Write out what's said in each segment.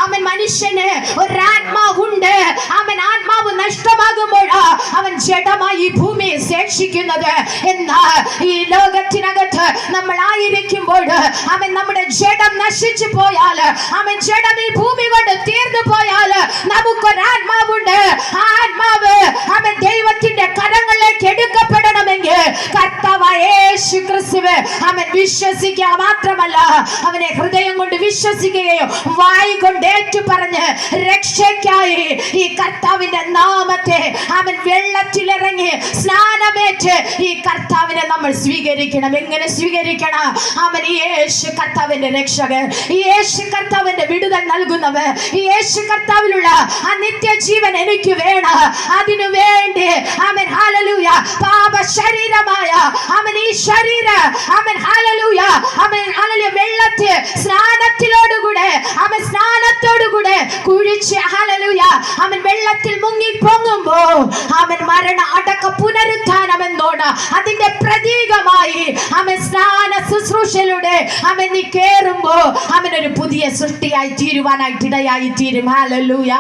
അവൻ മനുഷ്യന് ഒരാത്മാവുണ്ട്. അവൻ ആത്മാവ് നഷ്ടമാകുമ്പോൾ അവൻ ജഡമായി ഭൂമിയെ ശേഷിക്കുന്നത്. എന്നാൽ ഈ ലോകത്തിനകത്ത് നമ്മൾ ആയിരിക്കുമ്പോൾ അവൻ നമ്മുടെ ജഡം നശിച്ചു പോയാൽ, അവൻ ജഡം ഈ ഭൂമി കൊണ്ട് തീർന്നു പോയാൽ നമുക്കൊരാത്മാവുണ്ട്. ആ ആത്മാവ് അവൻ ദൈവത്തിന്റെ കരങ്ങളിലേക്ക് എടുക്കപ്പെടണമെങ്കിൽ കർത്താവായ യേശു ക്രിസ്തുവെ അവൻ വിശ്വസിക്കുക മാത്രമല്ല, അവനെ ഹൃദയം കൊണ്ട് വിശ്വസിക്കുകയോ വായി കൊണ്ട് ഏറ്റുപറഞ്ഞ് രക്ഷയ്ക്കായി ഈ കർത്താവിന്റെ നാമത്തെ അവൻ വെള്ളത്തിലിറങ്ങി സ്നാനമേറ്റ് ഈ കർത്താവിനെ നമ്മൾ സ്വീകരിക്കണം. എങ്ങനെ സ്വീകരിക്കണം? അവൻ യേശു കർത്താവിന്റെ രക്ഷകൻ, യേശു കർത്താവിന്റെ വിടുതൽ നൽകുന്നവൻ, യേശു കർത്താവിലുള്ള ആ നിത്യജീവൻ എനിക്ക് വേണം. അതിനു വേണ്ടി അവൻ ഹല്ലേലൂയ പാപ ശരീരമായ അവൻ ഈ ശരീരം അവൻ ഹല്ലേലൂയ അവൻ ഹല്ലേലൂയ വെള്ളത്തിൽ സ്നാനത്തിലോടുകൂടെ അവൻ സ്നാനത്തോടുകൂടെ കുഴിച്ച് ഹല്ലേലൂയ അവൻ വെള്ളത്തിൽ മുങ്ങി പൊങ്ങുമ്പോ അവൻ മരണ അടക്ക പുനരുത്ഥാനം എന്നോട് അതിന്റെ പ്രതീകമായി അവൻ സ്നാന ശുശ്രൂഷയിലൂടെ അവൻ നീ കേറുമ്പോ അവനൊരു പുതിയ സൃഷ്ടിയായി തീരുവാനായിട്ട് ഇടയായി തീരും. ഹല്ലേലൂയ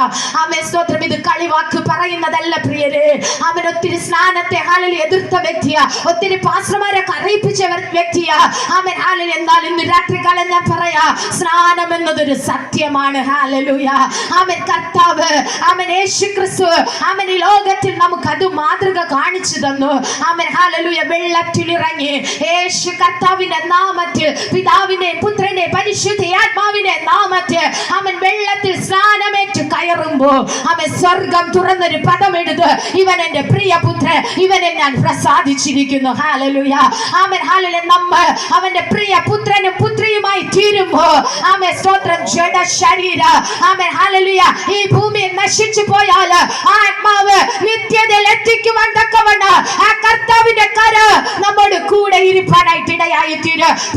അവൻ സ്തോത്രം. ഇത് കളിവാക്ക് പറയുന്നതല്ല പ്രിയരെ. അവൻ ഒത്തിരി സ്നാനത്തെ ഹല്ലേലൂയ എതിർത്ത വ്യക്തിയാ, ഒത്തിരി പാസ്റ്റർമാരെ അറിയിപ്പിച്ച വ്യക്തിയാ അവൻ. ഹല്ലേലൂയ എന്നാൽ ഇന്ന് രാത്രികാലം ഞാൻ പറയാ, സ്നാനം എന്നതൊരു സത്യമാണ്. ഹല്ലേലൂയ അവൻ കർത്താവ് അവൻ യേശു ക്രിസ്തു അവൻ ഈ ലോകത്തിൽ നമുക്ക് അത് മാതൃക കാണിച്ചു തന്നു. അവൻ ഹല്ലേലൂയ വെള്ളത്തിൽ ഇറങ്ങി യേശു കർത്താവിന്റെ നാമത്തിൽ പിതാവിന്റെ പുത്രന്റെ പരിശുദ്ധാത്മാവിന്റെ നാമത്തിൽ അവൻ വെള്ളത്തിൽ സ്നാനമേറ്റ് കയറുമ്പോ അവൻ സ്വർഗം തുറന്നൊരു പദമെടുത്ത് ഇവൻ എന്റെ പ്രിയപുത്രൻ, ഇവനെ ഞാൻ പ്രസാദിച്ചിരിക്കുന്നു. ഹല്ലേലൂയ അവൻ ഹല്ലേലൂയ നമ്മൾ അവന്റെ പ്രിയ പുത്രനും പുത്രിയുമായി തീരുമ്പോ അവൻ സ്തോത്രം ജഡ ശരീര അവൻ ഹല്ലേലൂയ ഈ ഭൂമിയിൽ നശിച്ചു പോയാൽ ആത്മാവ് നിത്യതയിൽ എത്തിക്കുവാൻ തക്കവണ്ണം ആ കർത്താവിന്റെ കരം നമ്മോട് കൂടെ ഇരിപ്പാനായിട്ട് ഇടയായി തീരും.